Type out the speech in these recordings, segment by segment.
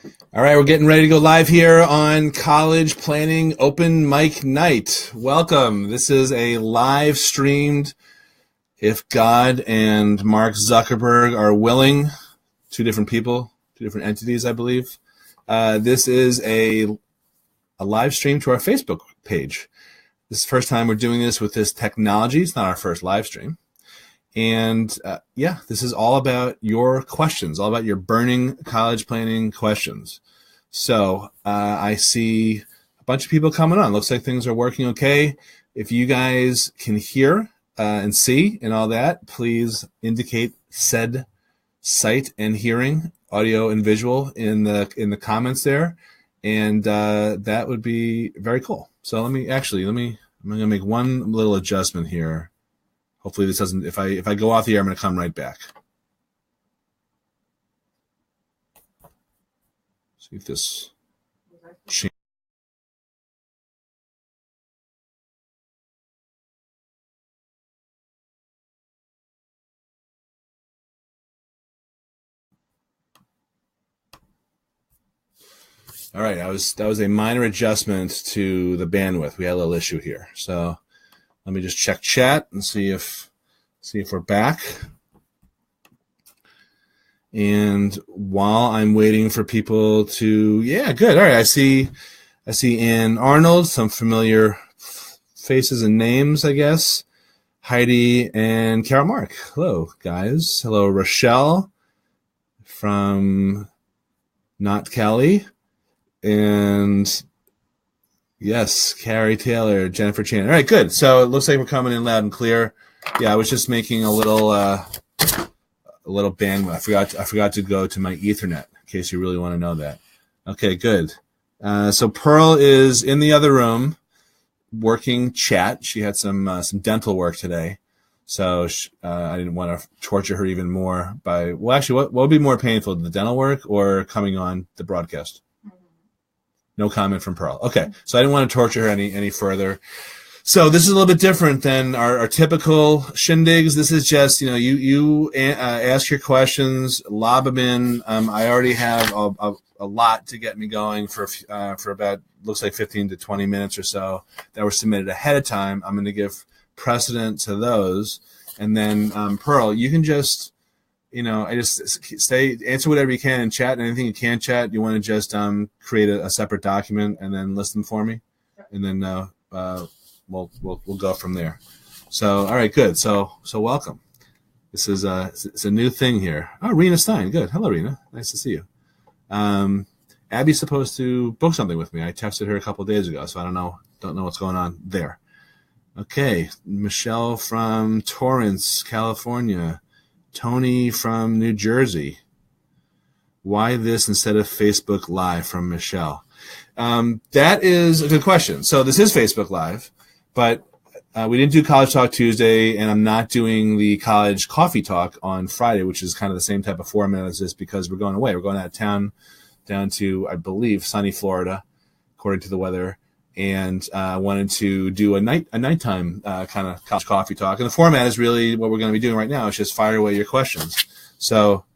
All right, we're getting ready to go live here on College Planning Open Mic Night. Welcome. This is a live streamed, if God and Mark Zuckerberg are willing, two different people, two different entities, I believe. This is a live stream to our Facebook page. This is the first time we're doing this with this technology. It's not our first live stream. And this is all about your questions, all about your burning college planning questions. So I see a bunch of people coming on. Looks like things are working okay. If you guys can hear and see and all that, please indicate said sight and hearing, audio and visual in the comments there. And that would be very cool. So I'm going to make one little adjustment here. Hopefully this doesn't, if I go off the air, I'm going to come right back. See if this changes. All right, that was a minor adjustment to the bandwidth. We had a little issue here. So let me just check chat and see if we're back. And while I'm waiting for people to, good. All right, I see Ann Arnold, some familiar faces and names, I guess. Heidi and Carol Mark. Hello, guys. Hello, Rochelle from Not Cali. And yes, Carrie Taylor, Jennifer Chan. All right, good. So it looks like we're coming in loud and clear. Yeah, I was just making a little bandwidth. I forgot to go to my Ethernet in case you really want to know that. Okay, good. So Pearl is in the other room working chat. She had some dental work today, so I didn't want to torture her even more by. Well, actually, what would be more painful, the dental work or coming on the broadcast? No comment from Pearl. Okay, so I didn't want to torture her any further. So this is a little bit different than our typical shindigs. This is just, you ask your questions, lob them in. I already have a lot to get me going for about, looks like 15 to 20 minutes or so that were submitted ahead of time. I'm going to give precedent to those. And then, Pearl, you can just, answer whatever you can in chat. Anything you can chat, you want to just create a separate document and then list them for me. And then we'll go from there. So, all right, good. So welcome. This is it's a new thing here. Oh, Rena Stein. Good. Hello, Rena. Nice to see you. Abby's supposed to book something with me. I texted her a couple of days ago, so I don't know what's going on there. Okay. Michelle from Torrance, California. Tony from New Jersey. Why this instead of Facebook Live from Michelle? That is a good question. So this is Facebook Live, but we didn't do College Talk Tuesday, and I'm not doing the College Coffee Talk on Friday, which is kind of the same type of format as this because we're going away. We're going out of town down to, I believe, sunny Florida, according to the weather, and I wanted to do a nighttime kind of College Coffee Talk. And the format is really what we're going to be doing right now. It's just fire away your questions. So,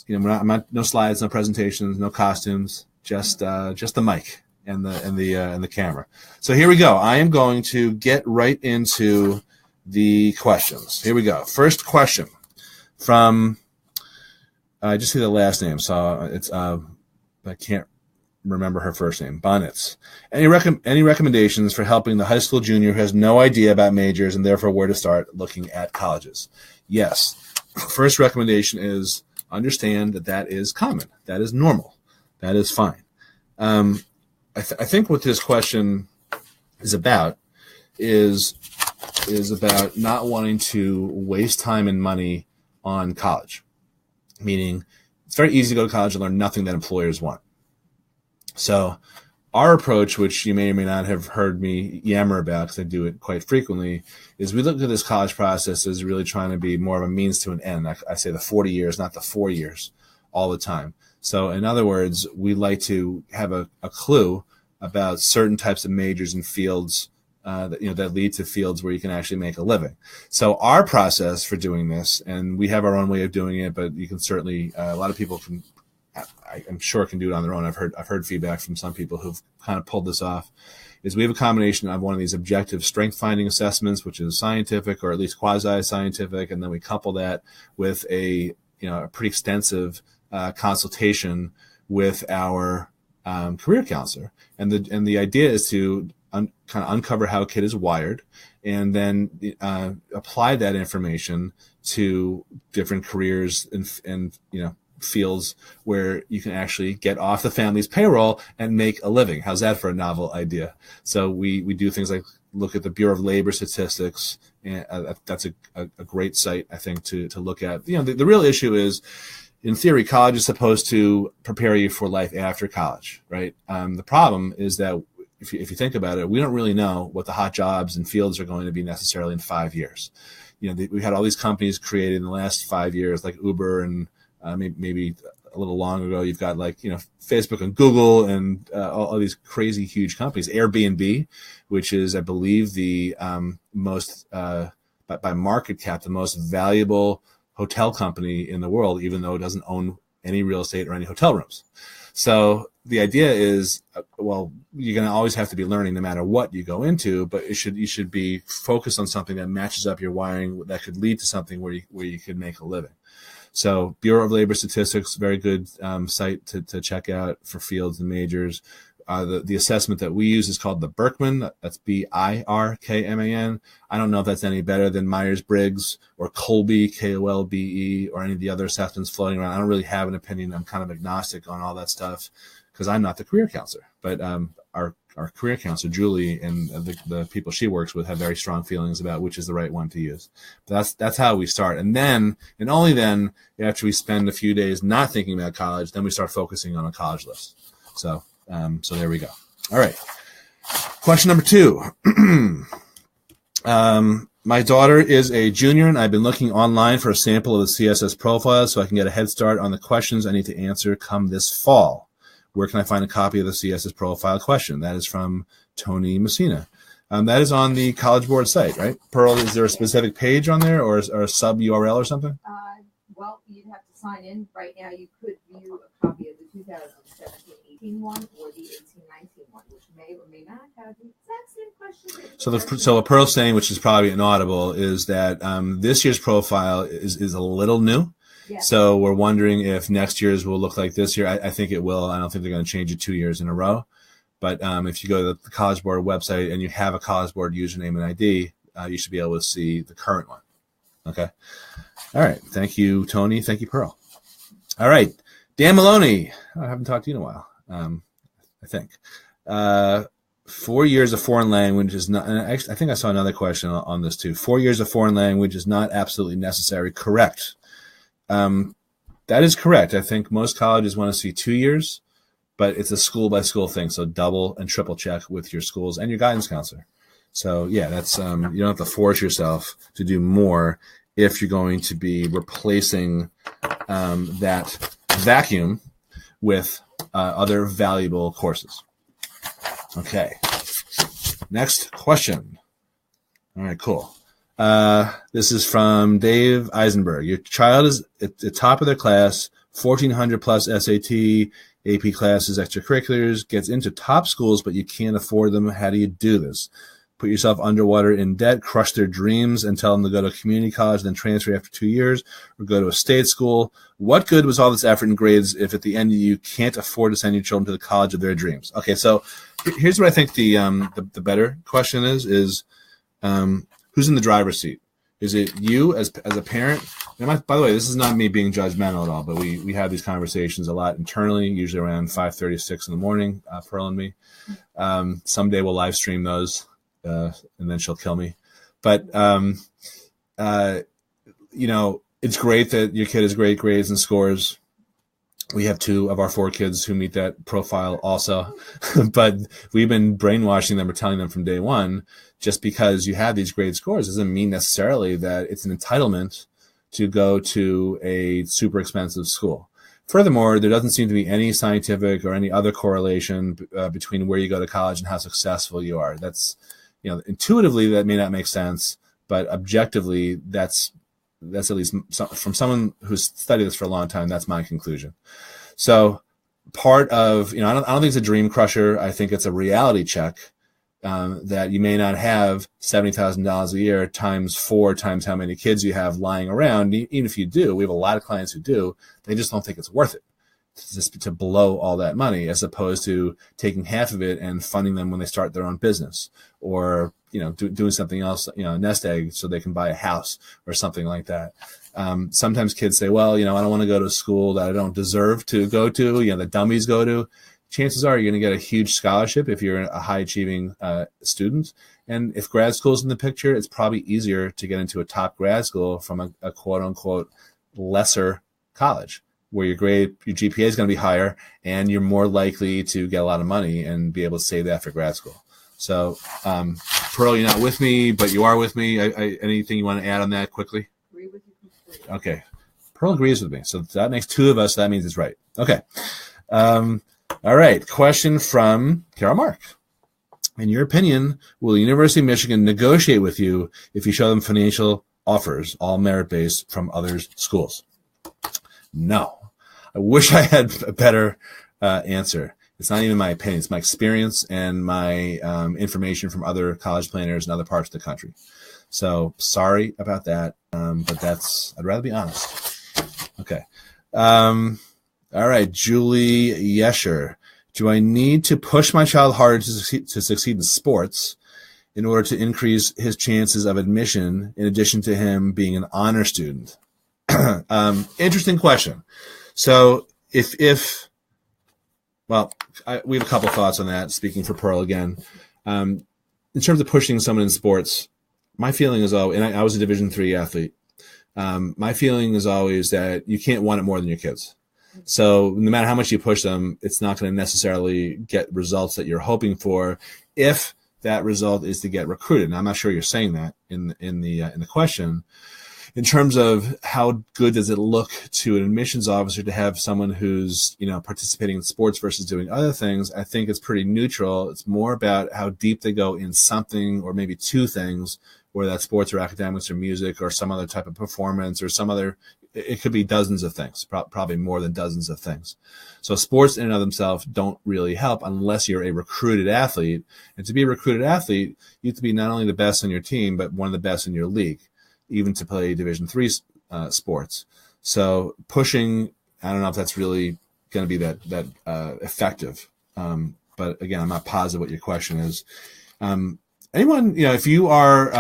no slides, no presentations, no costumes, just the mic and the camera. So here we go. I am going to get right into the questions. Here we go. First question from I just see the last name, so it's I can't remember her first name. Bonnets. Any recommendations for helping the high school junior who has no idea about majors and therefore where to start looking at colleges? Yes. First recommendation is understand that is common. That is normal. That is fine. I think what this question is about is about not wanting to waste time and money on college, meaning it's very easy to go to college and learn nothing that employers want. So our approach, which you may or may not have heard me yammer about because I do it quite frequently, is we look at this college process as really trying to be more of a means to an end. I say the 40 years, not the 4 years all the time. So in other words, we like to have a clue about certain types of majors and fields that lead to fields where you can actually make a living. So our process for doing this, and we have our own way of doing it, but you can certainly, a lot of people can I'm sure can do it on their own. I've heard feedback from some people who've kind of pulled this off. Is we have a combination of one of these objective strength finding assessments, which is scientific or at least quasi-scientific, and then we couple that with a pretty extensive consultation with our career counselor. And the idea is to kind of uncover how a kid is wired, and then apply that information to different careers and fields where you can actually get off the family's payroll and make a living. How's that for a novel idea? So we do things like look at the Bureau of Labor Statistics, and that's a great site, I think, to look at. The real issue is, in theory, college is supposed to prepare you for life after college, right? The problem is that if you think about it, we don't really know what the hot jobs and fields are going to be necessarily in 5 years. We had all these companies created in the last 5 years, like Uber, and maybe a little long ago, you've got Facebook and Google and all these crazy huge companies. Airbnb, which is, I believe, the most by market cap, the most valuable hotel company in the world, even though it doesn't own any real estate or any hotel rooms. So the idea is, you're going to always have to be learning no matter what you go into, but you should be focused on something that matches up your wiring that could lead to something where you could make a living. So Bureau of Labor Statistics, very good site to check out for fields and majors. The assessment that we use is called the Birkman. That's Birkman. I don't know if that's any better than Myers-Briggs or Kolbe, Kolbe, or any of the other assessments floating around. I don't really have an opinion. I'm kind of agnostic on all that stuff because I'm not the career counselor. But our career counselor, Julie, and the people she works with have very strong feelings about which is the right one to use. But that's how we start. And then, and only then, after we spend a few days not thinking about college, then we start focusing on a college list. So there we go. All right. Question number 2. My daughter is a junior, and I've been looking online for a sample of the CSS profile so I can get a head start on the questions I need to answer come this fall. Where can I find a copy of the CSS profile question? That is from Tony Messina. That is on the College Board site, right? Pearl, is there a specific page on there or a sub URL or something? Well, you'd have to sign in. Right now, you could view a copy of the 2017-18 one or the 18-19 one, which may or may not have the exact same question. So what Pearl's saying, which is probably inaudible, is that this year's profile is a little new. Yeah. So we're wondering if next year's will look like this year. I think it will. I don't think they're going to change it 2 years in a row. But if you go to the College Board website and you have a College Board username and ID, you should be able to see the current one. Okay. All right. Thank you, Tony. Thank you, Pearl. All right. Dan Maloney. I haven't talked to you in a while, I think. 4 years of foreign language is not, and I think I saw another question on this too. 4 years of foreign language is not absolutely necessary. Correct. That is correct. I think most colleges want to see 2 years, but it's a school by school thing. So double and triple check with your schools and your guidance counselor. So yeah, that's, you don't have to force yourself to do more if you're going to be replacing, that vacuum with, other valuable courses. Okay. Next question. All right, cool. This is from Dave Eisenberg. Your child is at the top of their class, 1,400 plus SAT, AP classes, extracurriculars, gets into top schools, but you can't afford them. How do you do this? Put yourself underwater in debt, crush their dreams, and tell them to go to a community college, then transfer after 2 years, or go to a state school. What good was all this effort and grades if at the end you can't afford to send your children to the college of their dreams? Okay, so here's what I think the better question is who's in the driver's seat? Is it you as a parent? And by the way, this is not me being judgmental at all, but we have these conversations a lot internally, usually around 5:36 in the morning, Pearl and me. Someday we'll live stream those, and then she'll kill me. But, it's great that your kid has great grades and scores. We have 2 of our 4 kids who meet that profile also, but we've been brainwashing them or telling them from day one, just because you have these great scores doesn't mean necessarily that it's an entitlement to go to a super expensive school. Furthermore, there doesn't seem to be any scientific or any other correlation between where you go to college and how successful you are. That's, intuitively that may not make sense, but objectively that's at least from someone who's studied this for a long time, that's my conclusion. So part of, I don't think it's a dream crusher. I think it's a reality check that you may not have $70,000 a year times 4 times how many kids you have lying around. Even if you do, we have a lot of clients who do, they just don't think it's worth it just to blow all that money, as opposed to taking half of it and funding them when they start their own business, or doing something else, a nest egg, so they can buy a house or something like that. Sometimes kids say, well, I don't want to go to a school that I don't deserve to go to, the dummies go to. Chances are you're going to get a huge scholarship if you're a high achieving student. And if grad school's in the picture, it's probably easier to get into a top grad school from a quote unquote lesser college, where your GPA is going to be higher, and you're more likely to get a lot of money and be able to save that for grad school. So, Pearl, you're not with me, but you are with me. Anything you want to add on that quickly? Agree with you completely. Okay. Pearl agrees with me. So that makes 2 of us. So that means it's right. Okay. All right. Question from Carol Mark. In your opinion, will the University of Michigan negotiate with you if you show them financial offers, all merit-based, from other schools? No. I wish I had a better answer. It's not even my opinion. It's my experience and my information from other college planners in other parts of the country. So sorry about that, but I'd rather be honest. Okay. All right, Julie Yesher. Do I need to push my child harder to succeed in sports in order to increase his chances of admission, in addition to him being an honor student? Interesting question. So we have a couple thoughts on that, speaking for Pearl again. In terms of pushing someone in sports, my feeling is always, and I was a Division III athlete, my feeling is always that you can't want it more than your kids. So no matter how much you push them, it's not going to necessarily get results that you're hoping for, if that result is to get recruited. And I'm not sure you're saying that in the question. In terms of how good does it look to an admissions officer to have someone who's, participating in sports versus doing other things, I think it's pretty neutral. It's more about how deep they go in something, or maybe 2 things, whether that's sports or academics or music or some other type of performance or some other, it could be dozens of things, probably more than dozens of things. So sports in and of themselves don't really help unless you're a recruited athlete. And to be a recruited athlete, you have to be not only the best on your team, but one of the best in your league, even to play Division III sports. So pushing, I don't know if that's really going to be that effective. But again, I'm not positive what your question is. Anyone, if you are,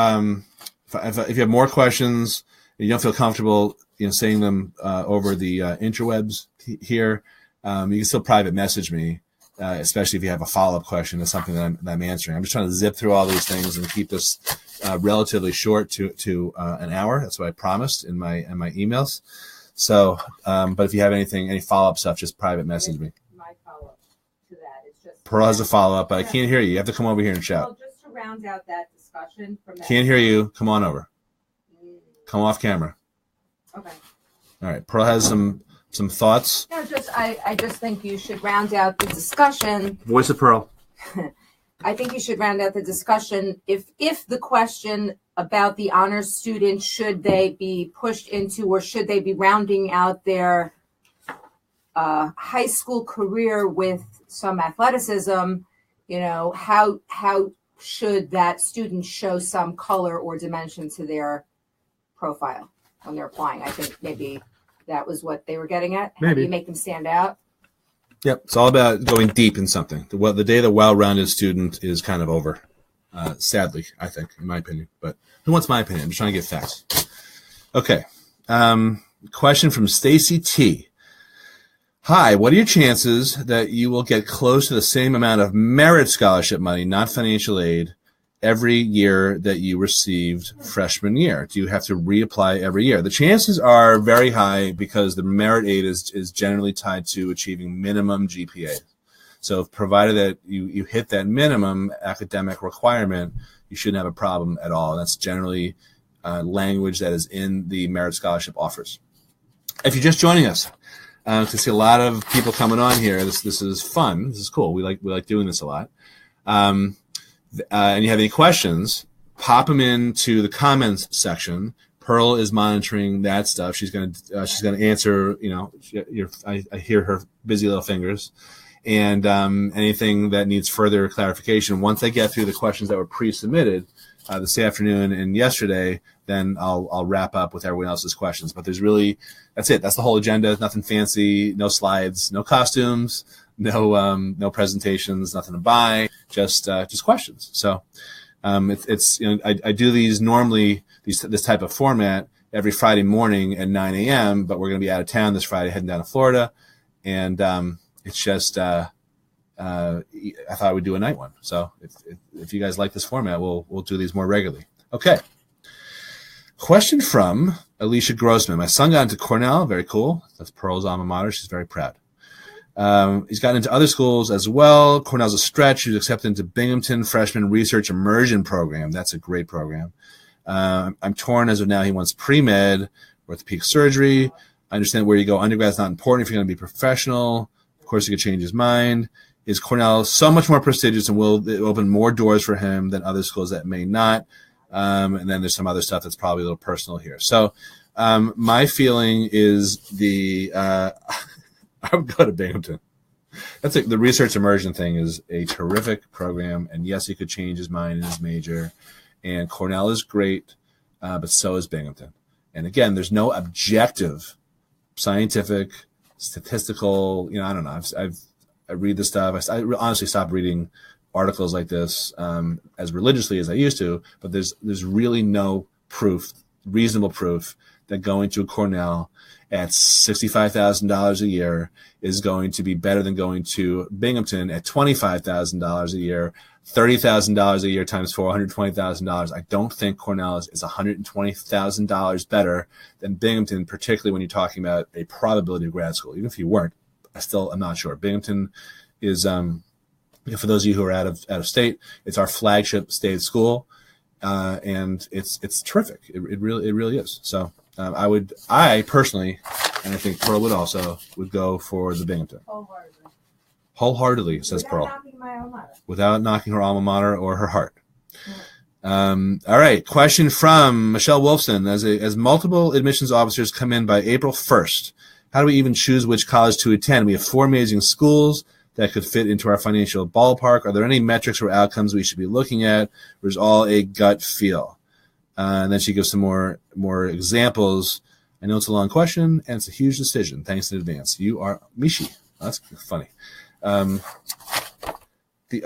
if you have more questions, you don't feel comfortable, saying them over the interwebs here, you can still private message me, especially if you have a follow-up question to something that I'm answering. I'm just trying to zip through all these things and keep this relatively short to an hour. That's what I promised in my emails. So, but if you have any follow-up stuff, just private message me. My follow-up to that is just Pearl has a follow-up, but I can't hear you. You have to come over here and shout. Well, just to round out that discussion from that. Can't hear you. Come on over. Come off camera. Okay. All right. Pearl has some thoughts. No, I just think you should round out the discussion. Voice of Pearl. I think you should round out the discussion if the question about the honors student, should they be pushed into, or should they be rounding out their high school career with some athleticism, how should that student show some color or dimension to their profile when they're applying? I think maybe that was what they were getting at. How do you make them stand out? Yep. It's all about going deep in something. The day the well-rounded student is kind of over, sadly, I think, in my opinion. But who wants my opinion? I'm just trying to get facts. Okay. Question from Stacy T. Hi, what are your chances that you will get close to the same amount of merit scholarship money, not financial aid, every year that you received freshman year? Do you have to reapply every year? The chances are very high because the merit aid is generally tied to achieving minimum GPA. So provided that you hit that minimum academic requirement, you shouldn't have a problem at all. That's generally language that is in the merit scholarship offers. If you're just joining us, to see a lot of people coming on here, this is fun. This is cool. We like doing this a lot. And you have any questions, pop them into the comments section Pearl is monitoring that stuff. She's gonna answer. I hear her busy little fingers, and anything that needs further clarification. Once I get through the questions that were pre-submitted this afternoon and yesterday, then I'll wrap up with everyone else's questions. But that's it. That's the whole agenda. Nothing fancy. No slides. No costumes. No presentations. Nothing to buy. Just questions. So. I do these normally, this type of format every Friday morning at 9 a.m., but we're going to be out of town this Friday, heading down to Florida. And it's just, I thought I would do a night one. So if you guys like this format, we'll do these more regularly. Okay. Question from Alicia Grossman. My son got into Cornell. Very cool. That's Pearl's alma mater. She's very proud. He's gotten into other schools as well. Cornell's a stretch. He was accepted into Binghamton Freshman Research Immersion Program. That's a great program. I'm torn as of now. He wants pre-med, orthopedic surgery. I understand where you go. Undergrad's not important if you're going to be professional. Of course, he could change his mind. Is Cornell so much more prestigious and will it open more doors for him than other schools that may not? And then there's some other stuff that's probably a little personal here. So my feeling is I would go to Binghamton. The research immersion thing is a terrific program, and yes, he could change his mind in his major. And Cornell is great, but so is Binghamton. And again, there's no objective, scientific, statistical. I don't know. I read this stuff. I honestly stopped reading articles like this as religiously as I used to. But there's really no proof, reasonable proof, that going to Cornell at $65,000 a year is going to be better than going to Binghamton at $25,000 a year, $30,000 a year times $420,000. I don't think Cornell is $120,000 better than Binghamton, particularly when you're talking about a probability of grad school. Even if you weren't, I'm not sure. Binghamton is, for those of you who are out of state, it's our flagship state school, and it's terrific. It really is. So. I personally, and I think Pearl would go for the Binghamton. Wholeheartedly, says Pearl. Without knocking her alma mater or her heart. All right. Question from Michelle Wolfson. As multiple admissions officers come in by April 1st, how do we even choose which college to attend? We have 4 amazing schools that could fit into our financial ballpark. Are there any metrics or outcomes we should be looking at, or is all a gut feel? And then she gives some more examples. I know it's a long question, and it's a huge decision. Thanks in advance. You are Mishi. That's funny.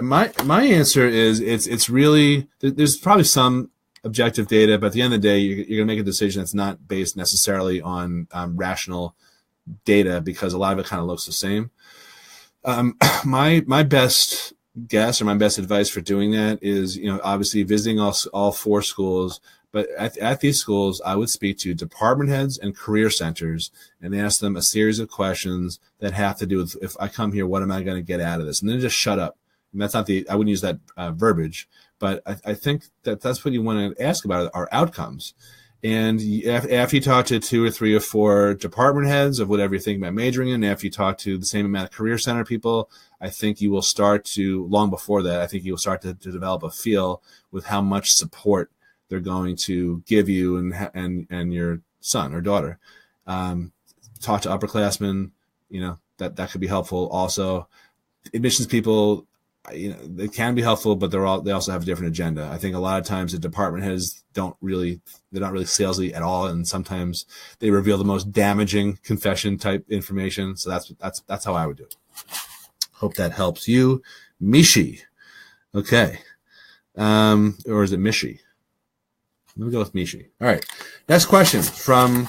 My answer is it's really, there's probably some objective data, but at the end of the day, you're going to make a decision that's not based necessarily on rational data, because a lot of it kind of looks the same. My best guess, or my best advice for doing that is, obviously visiting all 4 schools. But at these schools, I would speak to department heads and career centers and ask them a series of questions that have to do with, if I come here, what am I going to get out of this? And then just shut up. And that's not I wouldn't use that verbiage, but I think that's what you want to ask about are outcomes. And after you talk to 2 or 3 or 4 department heads of whatever you're thinking about majoring in, after you talk to the same amount of career center people, I think you will start to, long before that, I think you will start to develop a feel with how much support they're going to give you and your son or daughter. Talk to upperclassmen, that could be helpful. Also, admissions people, they can be helpful, but they also have a different agenda. I think a lot of times the department heads they're not really salesy at all, and sometimes they reveal the most damaging confession type information. So that's how I would do it. Hope that helps you, Mishi. Okay, or is it Mishi? Let me go with Mishi. All right. Next question from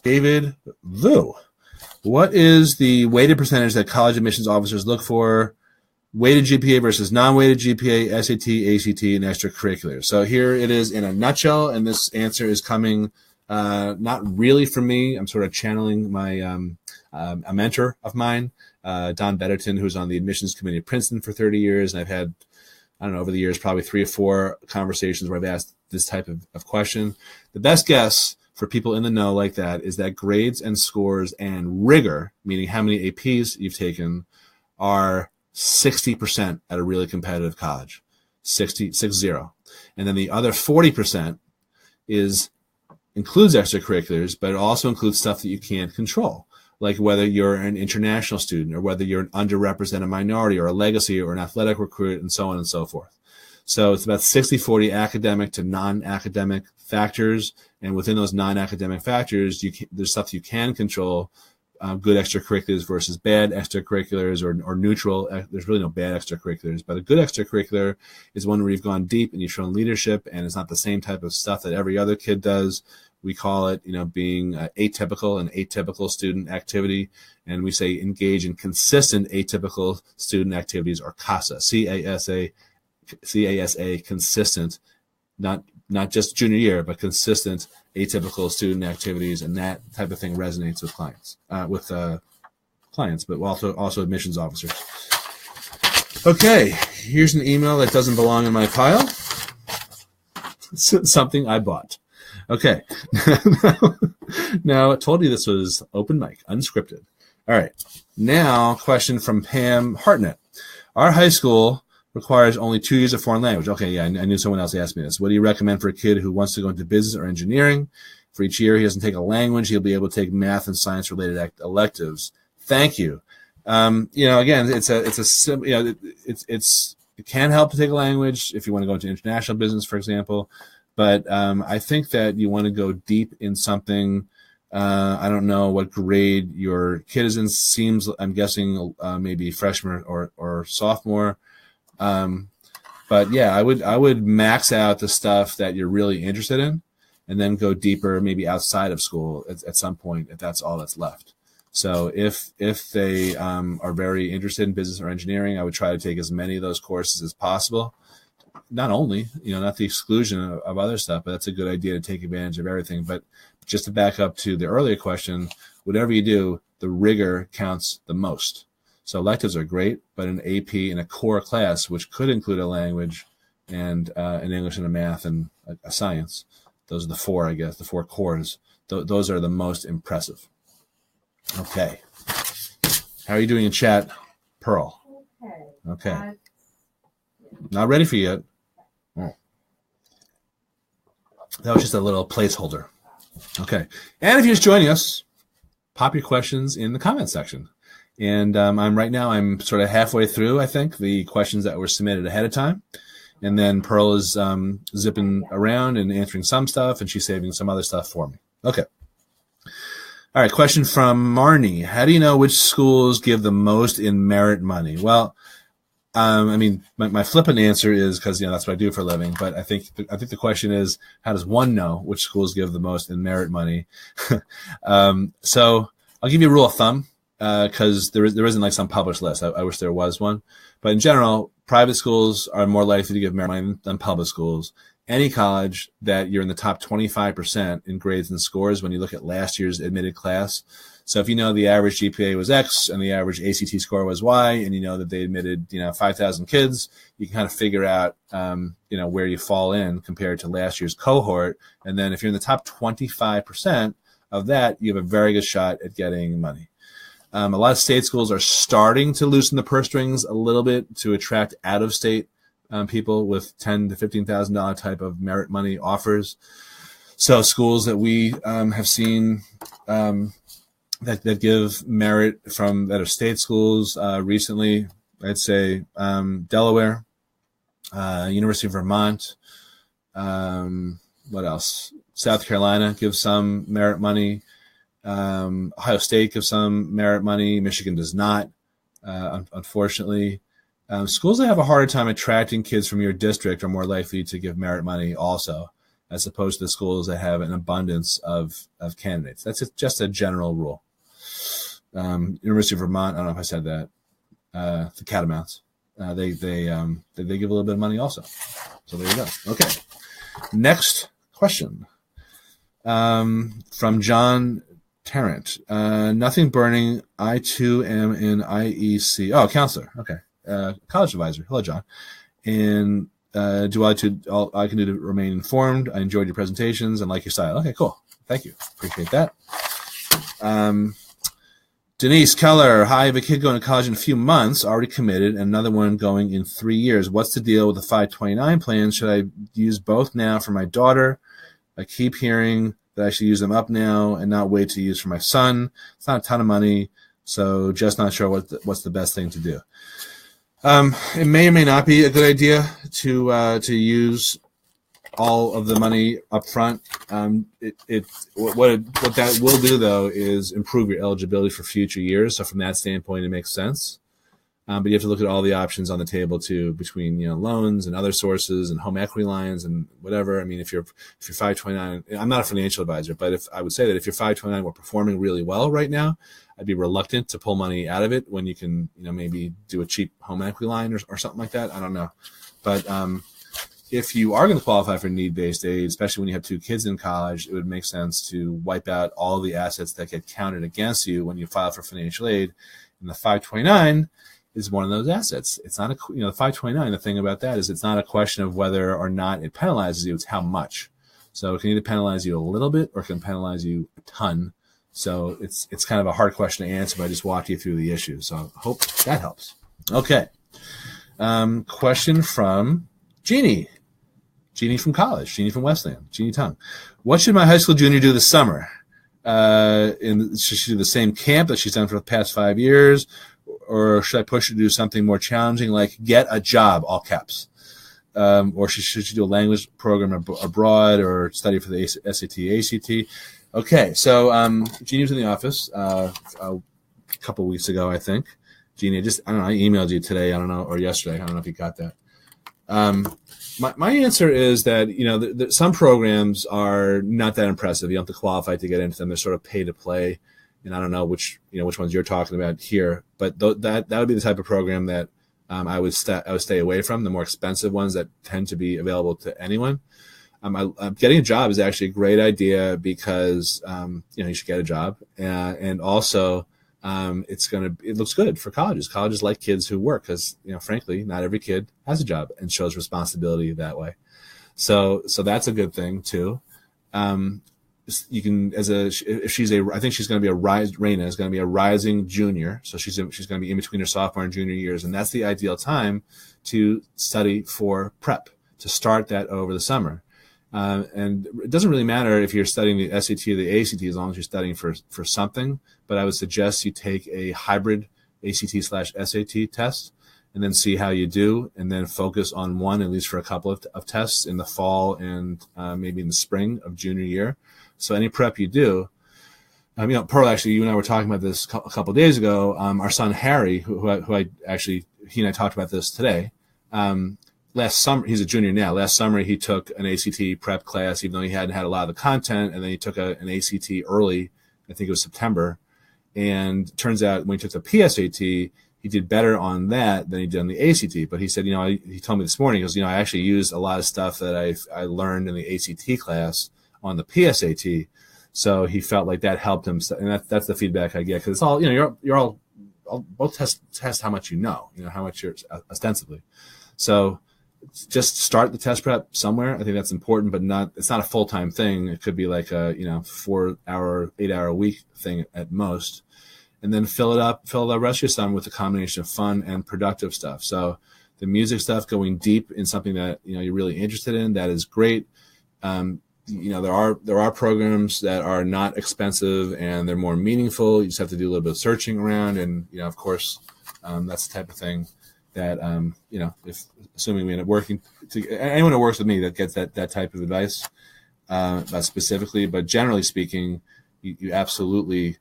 David Vu. What is the weighted percentage that college admissions officers look for? Weighted GPA versus non-weighted GPA, SAT, ACT, and extracurriculars. So here it is in a nutshell, and this answer is coming not really from me. I'm sort of channeling my a mentor of mine, Don Betterton, who's on the admissions committee at Princeton for 30 years, and I've had, over the years, probably 3 or 4 conversations where I've asked this type of question. The best guess for people in the know like that is that grades and scores and rigor, meaning how many APs you've taken, are 60% at a really competitive college, 60. And then the other 40% is includes extracurriculars, but it also includes stuff that you can't control, like whether you're an international student or whether you're an underrepresented minority or a legacy or an athletic recruit and so on and so forth. So it's about 60-40 academic to non-academic factors. And within those non-academic factors, there's stuff you can control, good extracurriculars versus bad extracurriculars or neutral. There's really no bad extracurriculars, but a good extracurricular is one where you've gone deep and you've shown leadership and it's not the same type of stuff that every other kid does. We call it, being atypical, an atypical student activity. And we say engage in consistent atypical student activities, or CASA, C-A-S-A, consistent, not just junior year, but consistent atypical student activities. And that type of thing resonates with clients, but also admissions officers. Okay, here's an email that doesn't belong in my pile. It's something I bought. Okay. Now, I told you this was open mic, unscripted. All right. Now, question from Pam Hartnett. Our high school requires only 2 years of foreign language. Okay, yeah, I knew someone else asked me this. What do you recommend for a kid who wants to go into business or engineering? For each year he doesn't take a language, he'll be able to take math and science-related electives. Thank you. Again, it can help to take a language if you want to go into international business, for example. But I think that you want to go deep in something. I don't know what grade your kid is in. I'm guessing maybe freshman or sophomore. But yeah, I would max out the stuff that you're really interested in, and then go deeper, maybe outside of school at some point if that's all that's left. So if they are very interested in business or engineering, I would try to take as many of those courses as possible. Not only, not the exclusion of other stuff, but that's a good idea to take advantage of everything. But just to back up to the earlier question, whatever you do, the rigor counts the most. So electives are great, but an AP in a core class, which could include a language and an English and a math and a science, those are the four, I guess, the four cores. Those are the most impressive. Okay. How are you doing in chat, Pearl? Okay. Not ready for you yet. Oh. That was just a little placeholder. Okay. And if you're just joining us, pop your questions in the comment section. And I'm sort of halfway through, I think, the questions that were submitted ahead of time. And then Pearl is zipping around and answering some stuff, and she's saving some other stuff for me. Okay. All right. Question from Marnie. How do you know which schools give the most in merit money? Well, my flippant answer is because that's what I do for a living. But I think the question is, how does one know which schools give the most in merit money? So I'll give you a rule of thumb because there isn't like some published list. I wish there was one. But in general, private schools are more likely to give merit money than public schools. Any college that you're in the top 25% in grades and scores when you look at last year's admitted class. So if you know the average GPA was X and the average ACT score was Y, and you know that they admitted 5,000 kids, you can kind of figure out where you fall in compared to last year's cohort. And then if you're in the top 25% of that, you have a very good shot at getting money. A lot of state schools are starting to loosen the purse strings a little bit to attract out-of-state people with $10,000 to $15,000 type of merit money offers. So schools that we have seen that give merit that are state schools recently, I'd say Delaware, University of Vermont, what else? South Carolina gives some merit money. Ohio State gives some merit money. Michigan does not, unfortunately. Schools that have a harder time attracting kids from your district are more likely to give merit money also, as opposed to the schools that have an abundance of candidates. That's just a general rule. University of Vermont, I don't know if I said that, the Catamounts, they give a little bit of money also. So there you go. Okay. Next question from John Tarrant. Nothing burning. I too am in IEC. Oh, counselor. Okay. College advisor. Hello, John. And do all I can do to remain informed. I enjoyed your presentations and like your style. Okay, cool. Thank you. Appreciate that. Denise Keller. Hi, I have a kid going to college in a few months, already committed, and another one going in 3 years. What's the deal with the 529 plan? Should I use both now for my daughter? I keep hearing that I should use them up now and not wait to use for my son. It's not a ton of money, so just not sure what's the best thing to do. It may or may not be a good idea to use all of the money up front. What that will do though is improve your eligibility for future years. So from that standpoint, it makes sense. But you have to look at all the options on the table too, between loans and other sources and home equity lines and whatever. I mean, if you're 529, I'm not a financial advisor, but if I would say that if you're 529, we're performing really well right now, I'd be reluctant to pull money out of it when you can maybe do a cheap home equity line or something like that. I don't know, but if you are going to qualify for need-based aid, especially when you have 2 kids in college, it would make sense to wipe out all the assets that get counted against you when you file for financial aid. And the 529 is one of those assets. It's not the 529, the thing about that is it's not a question of whether or not it penalizes you, it's how much. So it can either penalize you a little bit or it can penalize you a ton. So it's kind of a hard question to answer, but I just walked you through the issue. So I hope that helps. Okay. Question from Jeannie. Jeannie from college. Jeannie from Westland. Jeannie Tung. What should my high school junior do this summer? Should she do the same camp that she's done for the past 5 years? Or should I push her to do something more challenging, like get a job, all caps? Or should she do a language program abroad or study for the SAT, ACT? Okay, so Jeannie was in the office a couple of weeks ago, I think. Jeannie, I don't know, I emailed you today, I don't know, or yesterday. I don't know if you got that. My answer is that, some programs are not that impressive. You don't have to qualify to get into them. They're sort of pay to play. And I don't know which ones you're talking about here, but that would be the type of program that I would stay away from. The more expensive ones that tend to be available to anyone. Getting a job is actually a great idea because you should get a job, and also it looks good for colleges. Colleges like kids who work because frankly, not every kid has a job and shows responsibility that way. So that's a good thing too. You can I think she's going to be Raina is going to be a rising junior. So she's going to be in between her sophomore and junior years. And that's the ideal time to study for prep, to start that over the summer. And it doesn't really matter if you're studying the SAT or the ACT as long as you're studying for something. But I would suggest you take a hybrid ACT/SAT test and then see how you do, and then focus on one, at least for a couple of tests in the fall and maybe in the spring of junior year. So any prep you do, Pearl, actually, you and I were talking about this a couple of days ago. Our son Harry, he and I talked about this today. Last summer, he's a junior now. Last summer, he took an ACT prep class, even though he hadn't had a lot of the content, and then he took an ACT early. I think it was September. And it turns out when he took the PSAT, he did better on that than he did on the ACT. But he said, he told me this morning, he goes, I actually used a lot of stuff that I learned in the ACT class on the PSAT. So he felt like that helped him. And that's the feedback I get. Cause it's all, you're all both test how much how much you're ostensibly. So just start the test prep somewhere. I think that's important, but it's not a full-time thing. It could be like a, 4-hour, 8-hour a week thing at most. And then fill the rest of your summer with a combination of fun and productive stuff. So the music stuff, going deep in something that, you're really interested in, that is great. There are programs that are not expensive and they're more meaningful. You just have to do a little bit of searching around, and of course, that's the type of thing that if assuming we end up working anyone who works with me that gets that type of advice specifically, but generally speaking, you absolutely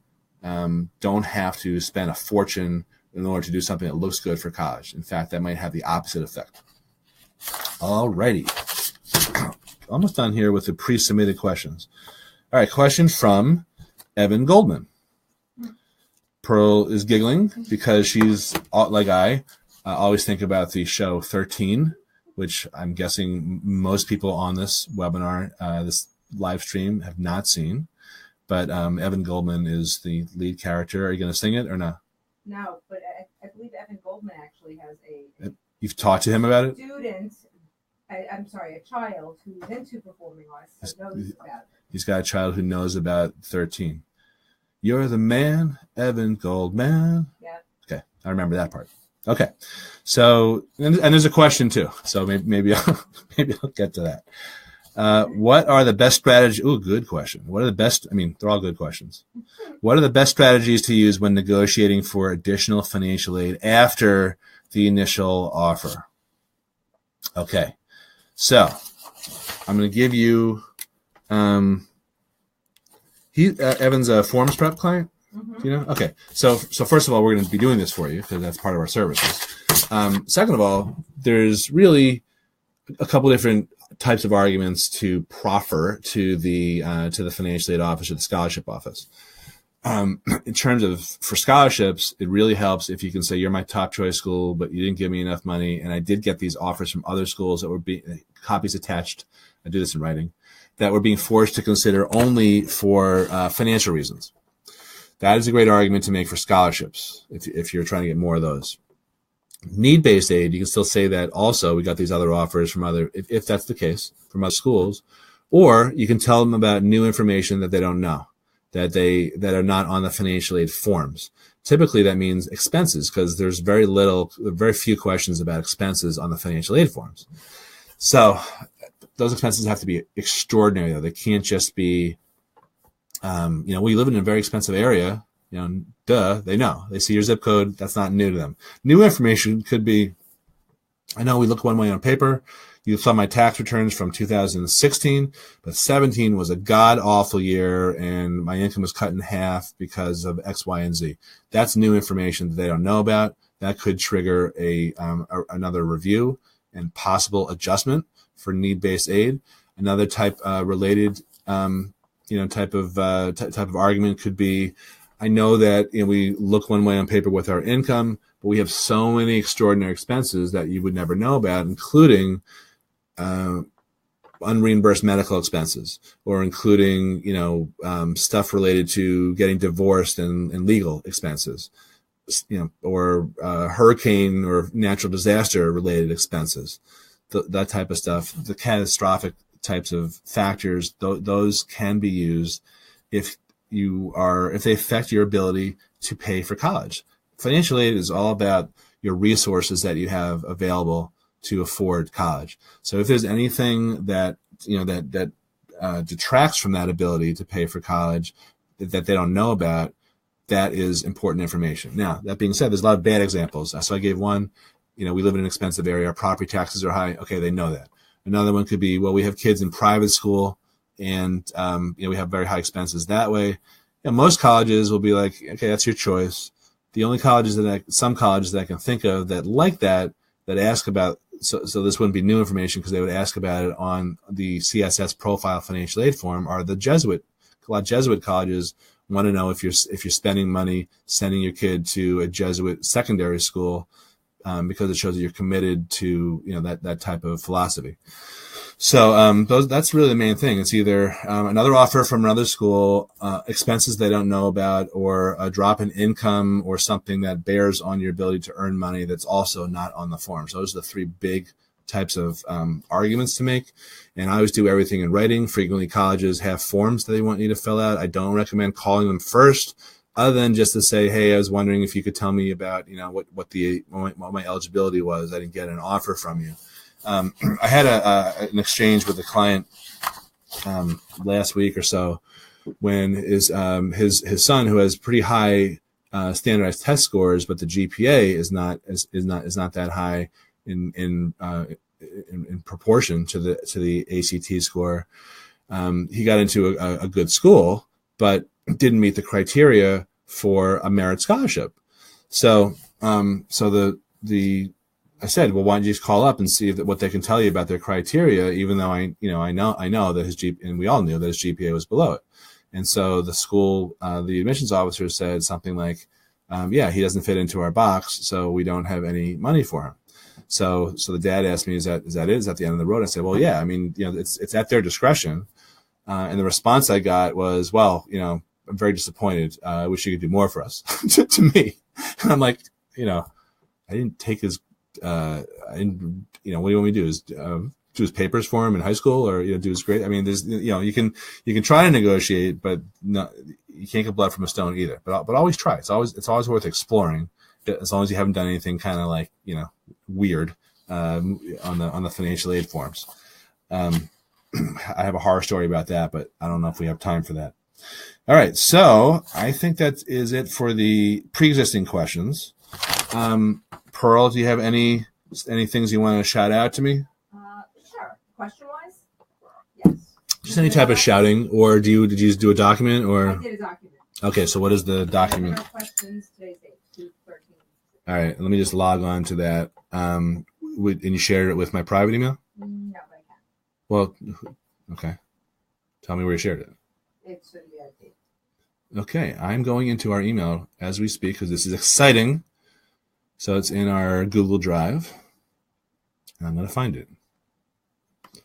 don't have to spend a fortune in order to do something that looks good for college. In fact, that might have the opposite effect. All righty. Almost done here with the pre-submitted questions. All right, question from Evan Goldman. Pearl is giggling because she's, like I always think about the show 13, which I'm guessing most people on this webinar, this live stream, have not seen. But Evan Goldman is the lead character. Are you going to sing it or no? No, but I believe Evan Goldman actually has You've talked to him about it? A child who's into performing arts, so knows about it. He's got a child who knows about 13. You're the man, Evan Goldman. Yeah. Okay, I remember that part. Okay, so and there's a question too. So maybe I'll get to that. What are the best strategies? Ooh, good question. What are the best? I mean, they're all good questions. What are the best strategies to use when negotiating for additional financial aid after the initial offer? Okay, so I'm going to give you Evan's a forms prep client. You know, okay. So first of all, we're going to be doing this for you because that's part of our services. Second of all, there's really a couple different types of arguments to proffer to the financial aid office or the scholarship office. In terms of for scholarships, it really helps if you can say you're my top choice school, but you didn't give me enough money, and I did get these offers from other schools that were copies attached. I do this in writing, that were being forced to consider only for financial reasons. That is a great argument to make for scholarships if you're trying to get more of those. Need-based aid, you can still say that also we got these other offers from other, if that's the case, from other schools, or you can tell them about new information that they don't know, that are not on the financial aid forms. Typically that means expenses, because there's very few questions about expenses on the financial aid forms. So those expenses have to be extraordinary, though. They can't just be, we live in a very expensive area, they know. They see your zip code. That's not new to them. New information could be, I know we look one way on paper. You saw my tax returns from 2016, but 17 was a god-awful year, and my income was cut in half because of X, Y, and Z. That's new information that they don't know about. That could trigger another review and possible adjustment for need-based aid. Another type related type of argument could be, I know that we look one way on paper with our income, but we have so many extraordinary expenses that you would never know about, including unreimbursed medical expenses, or including stuff related to getting divorced and legal expenses, or hurricane or natural disaster related expenses, that type of stuff. The catastrophic types of factors, those can be used if they affect your ability to pay for college. Financial aid is all about your resources that you have available to afford college. So if there's anything that detracts from that ability to pay for college that they don't know about, that is important information. Now, that being said, there's a lot of bad examples. So I gave one, we live in an expensive area, our property taxes are high. Okay, they know that. Another one could be, well, we have kids in private school, and we have very high expenses that way. Most colleges will be like, okay, that's your choice. The only some colleges that I can think of that like that ask about, so this wouldn't be new information because they would ask about it on the CSS profile financial aid form, are the Jesuit. A lot of Jesuit colleges want to know if you're spending money sending your kid to a Jesuit secondary school, because it shows that you're committed to that type of philosophy. So that's really the main thing. It's either another offer from another school, expenses they don't know about, or a drop in income, or something that bears on your ability to earn money that's also not on the form. So those are the three big types of arguments to make. And I always do everything in writing. Frequently colleges have forms that they want you to fill out. I don't recommend calling them first, other than just to say, hey, I was wondering if you could tell me about what my eligibility was. I didn't get an offer from you. I had an exchange with a client last week or so when his son, who has pretty high standardized test scores, but the GPA is not that high in proportion to the ACT score. He got into a good school, but didn't meet the criteria for a merit scholarship. So I said, well, why don't you just call up and see what they can tell you about their criteria, even though I know that his GPA, and we all knew that his GPA was below it. And so the school, the admissions officer said something like, he doesn't fit into our box, so we don't have any money for him. So the dad asked me, is that it? Is that the end of the road? I said, well, yeah, I mean, it's at their discretion. And the response I got was, well, I'm very disappointed. I wish you could do more for us to me. And I'm like, I didn't take his, what do you want me to do? Is do his papers for him in high school, or do his grade? I mean, there's you can try to negotiate, but no, you can't get blood from a stone either. But always try. It's always worth exploring, as long as you haven't done anything kind of like weird on the financial aid forms. I have a horror story about that, but I don't know if we have time for that. All right, so I think that is it for the pre-existing questions. Pearl, do you have any things you want to shout out to me? Sure. Question-wise? Yes. Just any type of shouting, or did you just do a document, or? I did a document. Okay, so what is the document? Questions, today's date, 2/13. All right, let me just log on to that. And you shared it with my private email? No, but I can. Well, okay. Tell me where you shared it. It should be at date. Okay, I'm going into our email as we speak because this is exciting. So it's in our Google Drive. And I'm going to find it. You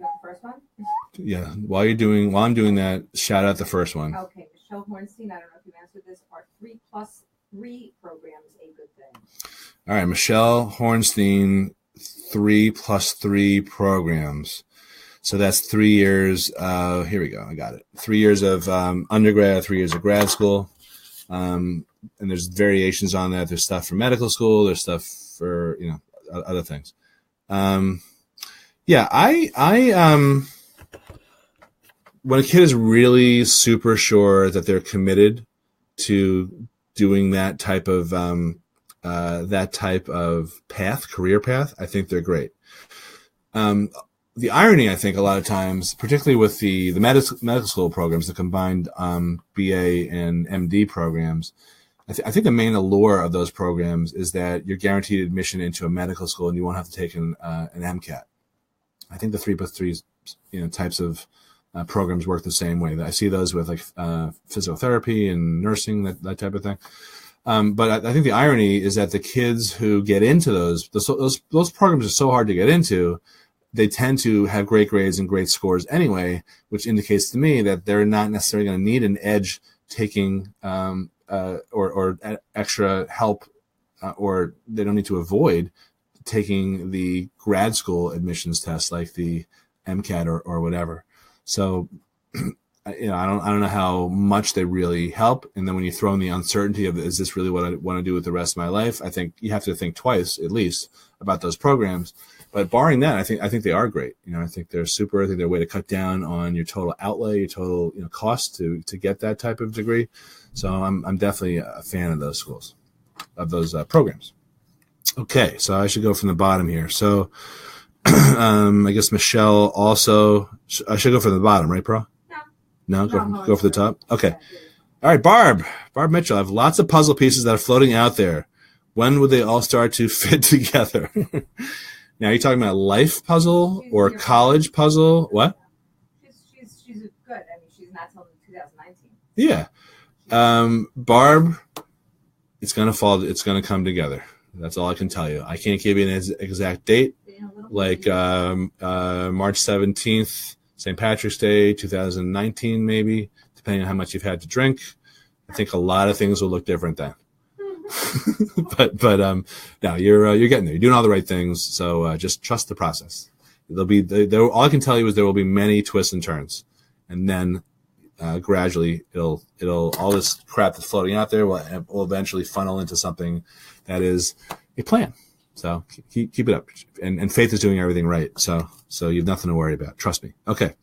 got the first one? Yeah, while I'm doing that, shout out the first one. Okay, Michelle Hornstein, I don't know if you answered this. Are 3+3 programs a good thing? All right, Michelle Hornstein, 3+3 programs. So that's 3 years. Here we go. I got it. 3 years of undergrad, 3 years of grad school. And there's variations on that. There's stuff for medical school. There's stuff for, other things. Yeah, I when a kid is really super sure that they're committed to doing that type of career path, I think they're great. The irony, I think, a lot of times, particularly with the medical school programs, the combined BA and MD programs, I think the main allure of those programs is that you're guaranteed admission into a medical school and you won't have to take an MCAT. I think the 3+3 types of programs work the same way. I see those with like physical therapy and nursing, that type of thing. But I think the irony is that the kids who get into those programs are so hard to get into. They tend to have great grades and great scores anyway, which indicates to me that they're not necessarily going to need an edge taking or extra help, or they don't need to avoid taking the grad school admissions test like the MCAT or whatever. So, I don't know how much they really help. And then when you throw in the uncertainty of, is this really what I want to do with the rest of my life? I think you have to think twice at least about those programs. But barring that, I think they are great. I think they're super. I think they're a way to cut down on your total outlay, your total cost to get that type of degree. So I'm definitely a fan of those schools, of those programs. Okay, so I should go from the bottom here. So I guess Michelle also. I should go from the bottom, right, Pro? No, go for the top. Okay. All right, Barb Mitchell. I have lots of puzzle pieces that are floating out there. When would they all start to fit together? Now, are you talking about life puzzle or college puzzle? What? She's good. I mean, she's not till 2019. Yeah. Barb, it's going to come together. That's all I can tell you. I can't give you an exact date. Like March 17th, St. Patrick's Day, 2019, maybe, depending on how much you've had to drink. I think a lot of things will look different then. but no, you're getting there. You're doing all the right things. So just trust the process. All I can tell you is there will be many twists and turns, and then gradually it'll all this crap that's floating out there will eventually funnel into something that is a plan. So keep it up, and Faith is doing everything right. So you have nothing to worry about. Trust me. Okay.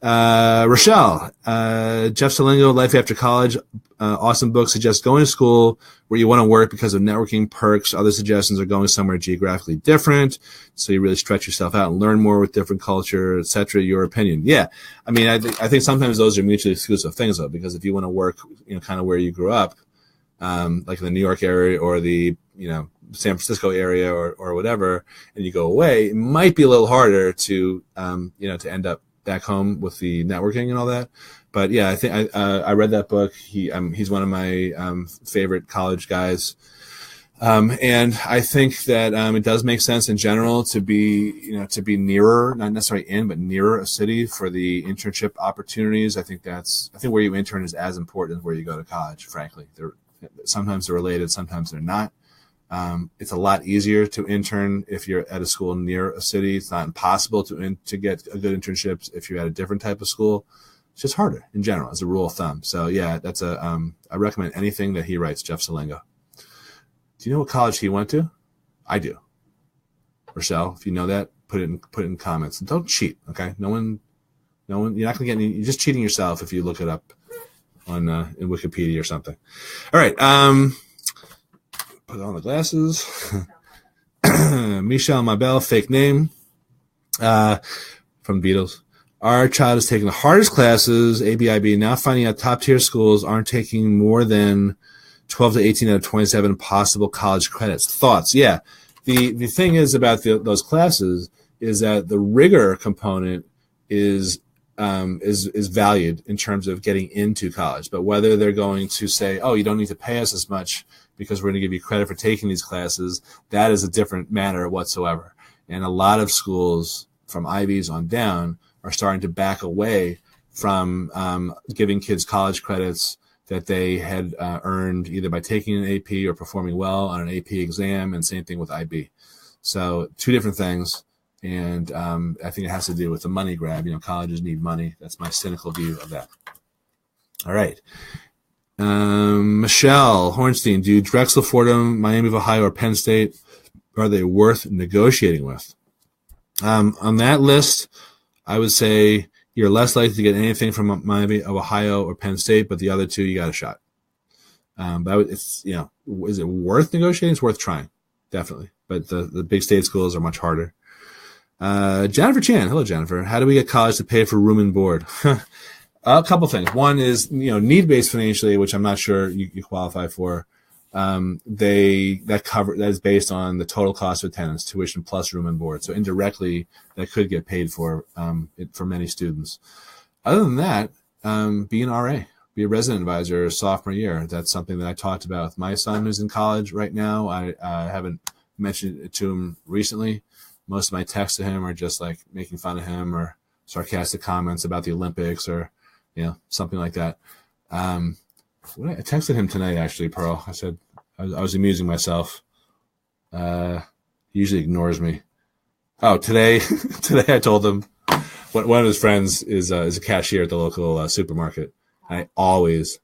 Rochelle, Jeff Salingo, Life After College, awesome book. Suggests going to school where you want to work because of networking perks. Other suggestions are going somewhere geographically different, so you really stretch yourself out and learn more with different culture, etc. Your opinion? Yeah, I mean, I think sometimes those are mutually exclusive things, though, because if you want to work, kind of where you grew up, like in the New York area or the San Francisco area or whatever, and you go away, it might be a little harder to to end up back home with the networking and all that. But yeah, I think I read that book. He's one of my favorite college guys. And I think that it does make sense in general to be nearer, not necessarily in, but nearer a city for the internship opportunities. I think where you intern is as important as where you go to college, frankly. Sometimes they're related, sometimes they're not. It's a lot easier to intern if you're at a school near a city. It's not impossible to get a good internships if you're at a different type of school. It's just harder in general, as a rule of thumb. So yeah, that's I recommend anything that he writes, Jeff Salingo. Do you know what college he went to? I do. Rochelle, if you know that, put it in comments. And don't cheat, okay? No one. You're not gonna get any. You're just cheating yourself if you look it up on in Wikipedia or something. All right. Put on the glasses. Michelle Mabel, fake name, from Beatles. Our child is taking the hardest classes, ABIB, now finding out top tier schools aren't taking more than 12 to 18 out of 27 possible college credits. Thoughts? Yeah. The thing is about those classes is that the rigor component is valued in terms of getting into college. But whether they're going to say, oh, you don't need to pay us as much because we're going to give you credit for taking these classes, that is a different matter whatsoever. And a lot of schools from Ivies on down are starting to back away from giving kids college credits that they had earned either by taking an AP or performing well on an AP exam, and same thing with IB. So two different things. And I think it has to do with the money grab. Colleges need money. That's my cynical view of that. All right. Michelle Hornstein, do Drexel, Fordham, Miami of Ohio, or Penn State, are they worth negotiating with? On that list, I would say you're less likely to get anything from Miami of Ohio or Penn State, but the other two, you got a shot. But is it worth negotiating? It's worth trying, definitely. But the big state schools are much harder. Jennifer Chan. Hello, Jennifer. How do we get college to pay for room and board? A couple things. One is, need-based financial aid, which I'm not sure you qualify for. That is based on the total cost of attendance, tuition plus room and board. So indirectly, that could get paid for many students. Other than that, be an RA, be a resident advisor sophomore year. That's something that I talked about with my son who's in college right now. I haven't mentioned it to him recently. Most of my texts to him are just like making fun of him or sarcastic comments about the Olympics or, something like that. I texted him tonight, actually, Pearl. I said, I was amusing myself. He usually ignores me. Oh, today I told him one of his friends is a cashier at the local supermarket. And I always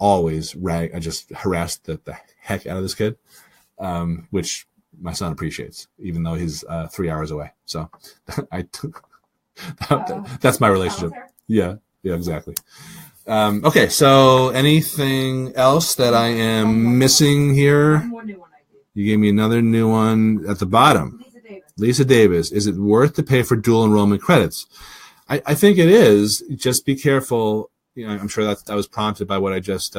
I just harassed the heck out of this kid, which my son appreciates, even though he's 3 hours away. So that's my relationship. Yeah, exactly. Okay, so anything else that I am missing here? One more new one I did. You gave me another new one at the bottom. Lisa Davis. Is it worth to pay for dual enrollment credits? I think it is. Just be careful. I'm sure that was prompted by what I just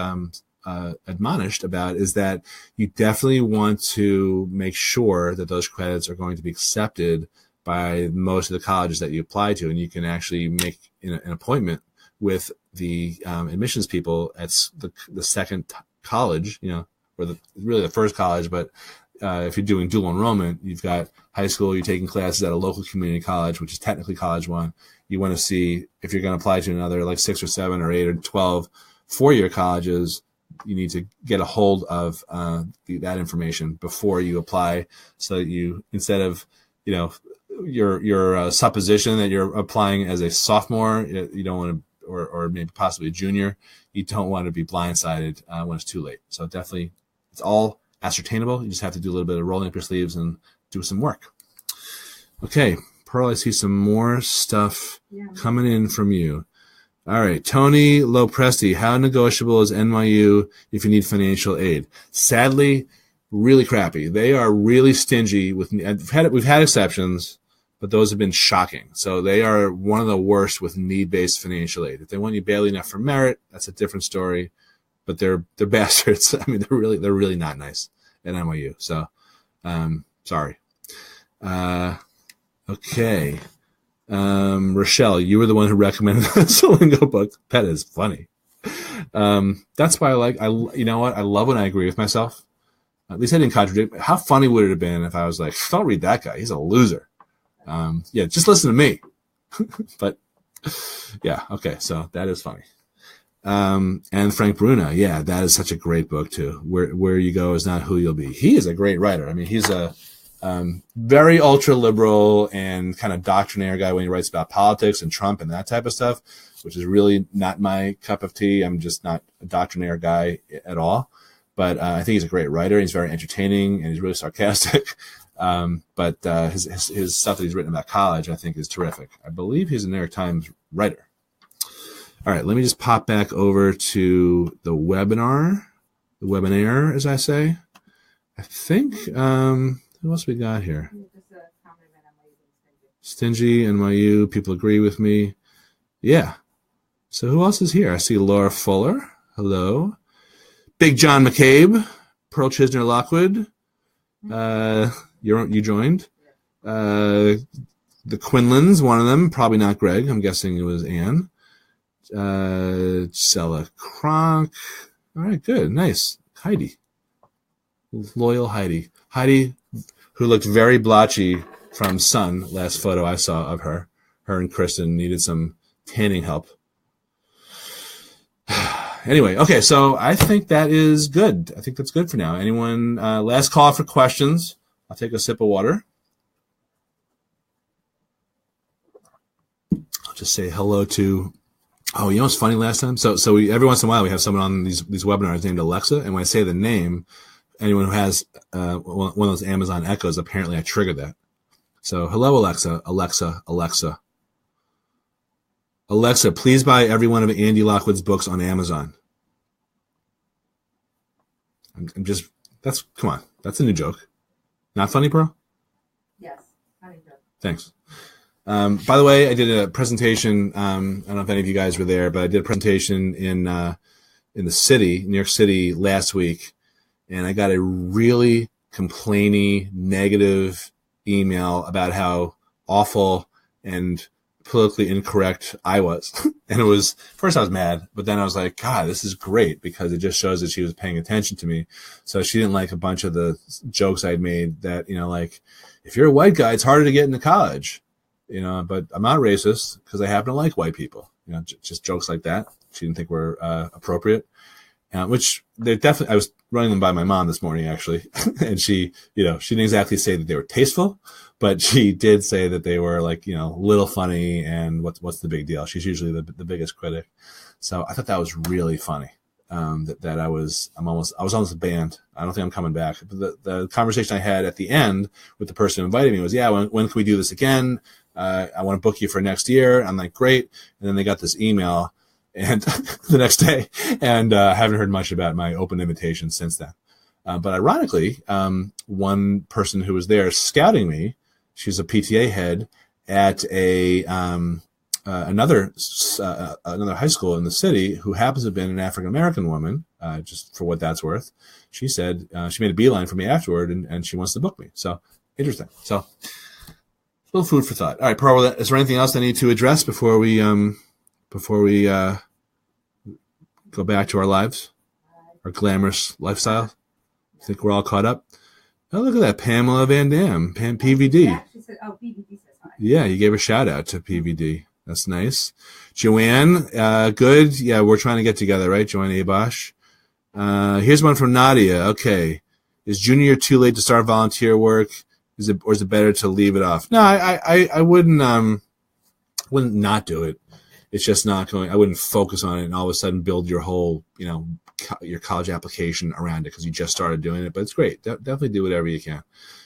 admonished about, is that you definitely want to make sure that those credits are going to be accepted by most of the colleges that you apply to, and you can actually make an appointment with the admissions people at the second college, or really the first college. But if you're doing dual enrollment, you've got high school, you're taking classes at a local community college, which is technically College One. You want to see if you're going to apply to another like 6 or 7 or 8 or 12 four-year colleges. You need to get a hold of that information before you apply, so that you, instead of your supposition that you're applying as a sophomore, you don't want to, or maybe possibly a junior, you don't want to be blindsided when it's too late. So definitely, it's all ascertainable. You just have to do a little bit of rolling up your sleeves and do some work. Okay, Pearl, I see some more stuff coming in from you. All right, Tony Lopresti, how negotiable is NYU if you need financial aid? Sadly, really crappy. They are really stingy with. We've had exceptions, but those have been shocking. So they are one of the worst with need-based financial aid. If they want you barely enough for merit, that's a different story. But they're bastards. I mean, they're really not nice at NYU. So, sorry. Okay. Rochelle, you were the one who recommended the Solingo book. That is funny. That's why you know what? I love when I agree with myself. At least I didn't contradict. How funny would it have been if I was like, don't read that guy. He's a loser. Just listen to me. But yeah, okay. So that is funny. And Frank Bruna. Yeah, that is such a great book too. Where you go is not who you'll be. He is a great writer. I mean, he's a very ultra liberal and kind of doctrinaire guy when he writes about politics and Trump and that type of stuff, which is really not my cup of tea. I'm just not a doctrinaire guy at all. But I think he's a great writer. He's very entertaining and he's really sarcastic. But his stuff that he's written about college, I think, is terrific. I believe he's a New York Times writer. All right, let me just pop back over to the webinar, as I say. I think, who else we got here? Stingy, NYU, people agree with me. Yeah. So who else is here? I see Laura Fuller. Hello. Big John McCabe, Pearl Chisner Lockwood. You joined. The Quinlans, one of them, probably not Greg. I'm guessing it was Anne. Stella Kronk. All right, good, nice. Heidi, loyal Heidi. Heidi, who looked very blotchy from sun. Last photo I saw of her. Her and Kristen needed some tanning help. Anyway, okay, so I think that is good. I think that's good for now. Anyone, last call for questions. I'll take a sip of water. I'll just say hello to, oh, you know what's funny last time? So we, every once in a while we have someone on these webinars named Alexa, and when I say the name, anyone who has one of those Amazon Echoes, apparently I trigger that. So hello, Alexa, Alexa, Alexa. Alexa, please buy every one of Andy Lockwood's books on Amazon. I'm just, come on. That's a new joke. Not funny, Pearl? Yes, funny joke. Thanks. By the way, I did a presentation. I don't know if any of you guys were there, but I did a presentation in the city, New York City, last week, and I got a really complainy, negative email about how awful and politically incorrect I was. And it was, first I was mad, but then I was like, God, this is great because it just shows that she was paying attention to me. So she didn't like a bunch of the jokes I'd made that, like, if you're a white guy, it's harder to get into college, but I'm not racist because I happen to like white people, just jokes like that. She didn't think were appropriate, which they definitely, I was running them by my mom this morning, actually. And she, she didn't exactly say that they were tasteful, but she did say that they were like, a little funny and what's the big deal? She's usually the biggest critic. So I thought that was really funny. That I was almost banned. I don't think I'm coming back. But the conversation I had at the end with the person who invited me was, yeah, when can we do this again? I want to book you for next year. I'm like, great. And then they got this email and the next day, and haven't heard much about my open invitation since then. But ironically, one person who was there scouting me, she's a PTA head at another high school in the city, who happens to have been an African American woman, just for what that's worth. She said she made a beeline for me afterward, and she wants to book me. So interesting. So a little food for thought. All right, Pearl, is there anything else I need to address before we go back to our lives, our glamorous lifestyle? I think we're all caught up. Oh, look at that, Pamela Van Dam, PVD. Yeah, she said, PVD says hi. Yeah, you gave a shout out to PVD. That's nice. Joanne, good. Yeah, we're trying to get together, right? Joanne Abosh. Here's one from Nadia. Okay. Is junior year too late to start volunteer work? Is it better to leave it off? No, I wouldn't not do it. It's just not going, I wouldn't focus on it and all of a sudden build your whole, your college application around it because you just started doing it. But it's great. Definitely do whatever you can.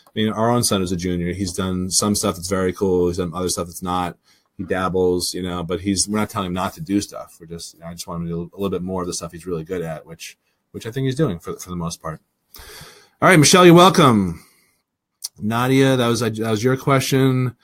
I mean, our own son is a junior. He's done some stuff that's very cool. He's done other stuff that's not. He dabbles, but we're not telling him not to do stuff. We're just, I just want him to do a little bit more of the stuff he's really good at, which I think he's doing for the most part. All right, Michelle, you're welcome. Nadia, that was your question.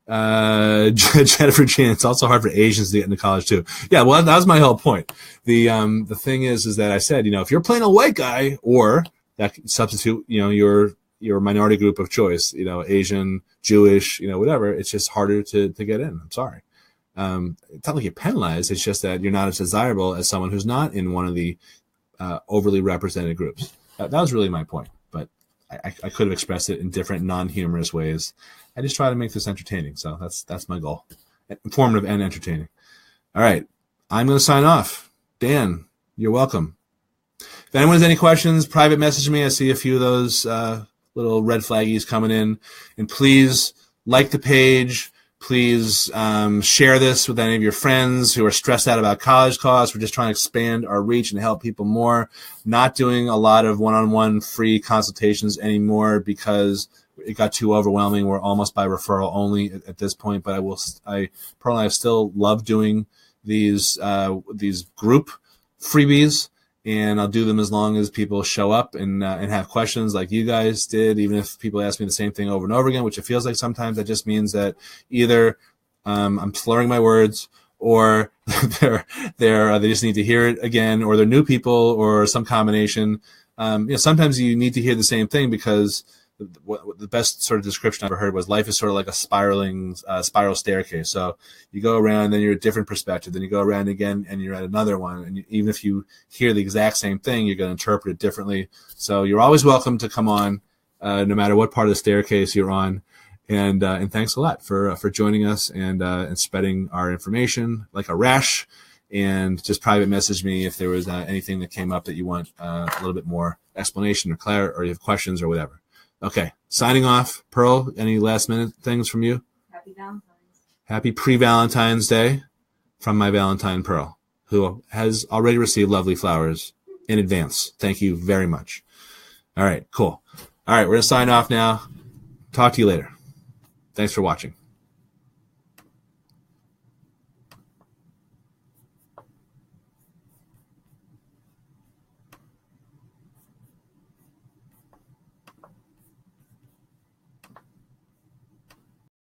Jennifer Chan, it's also hard for Asians to get into college too. Yeah, well, that was my whole point. The thing is that I said, if you're playing a white guy, or that substitute, your minority group of choice, Asian, Jewish, whatever, it's just harder to get in. I'm sorry. It's not like you're penalized. It's just that you're not as desirable as someone who's not in one of the overly represented groups. That was really my point, but I could have expressed it in different non-humorous ways. I just try to make this entertaining. So that's my goal. Informative and entertaining. All right. I'm going to sign off. Dan, you're welcome. If anyone has any questions, private message me. I see a few of those little red flaggies coming in. And please like the page. Please share this with any of your friends who are stressed out about college costs. We're just trying to expand our reach and help people more. Not doing a lot of one-on-one free consultations anymore because it got too overwhelming. We're almost by referral only at this point, but Pearl and I still love doing these group freebies, and I'll do them as long as people show up and have questions like you guys did. Even if people ask me the same thing over and over again, which it feels like sometimes, that just means that either I'm slurring my words, or they just need to hear it again, or they're new people, or some combination. Sometimes you need to hear the same thing, because the best sort of description I've ever heard was life is sort of like a spiral staircase. So you go around, then you're at a different perspective, then you go around again and you're at another one. And even if you hear the exact same thing, you're going to interpret it differently. So you're always welcome to come on, no matter what part of the staircase you're on. And thanks a lot for joining us and spreading our information like a rash. And just private message me if there was anything that came up that you want a little bit more explanation or clarity, or you have questions or whatever. Okay, signing off. Pearl, any last minute things from you? Happy Valentine's. Happy pre-Valentine's Day from my Valentine Pearl, who has already received lovely flowers in advance. Thank you very much. All right, cool. All right, we're going to sign off now. Talk to you later. Thanks for watching.